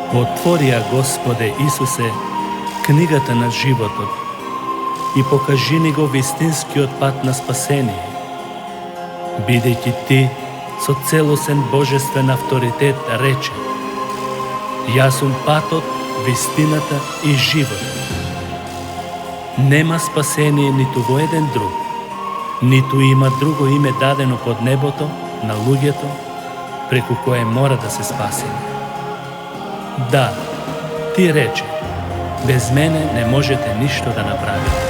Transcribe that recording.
Отворија, Господе Исусе, книгата на животот и покажи ни го вистинскиот пат на спасение, бидејќи Ти со целосен божествен авторитет рече: Јас сум патот, вистината и животот. Нема спасение ниту во еден друг, ниту има друго име дадено под небото на луѓето преку кое мора да се спасиме. Да, Ти рече: без мене не можете ништо да направите.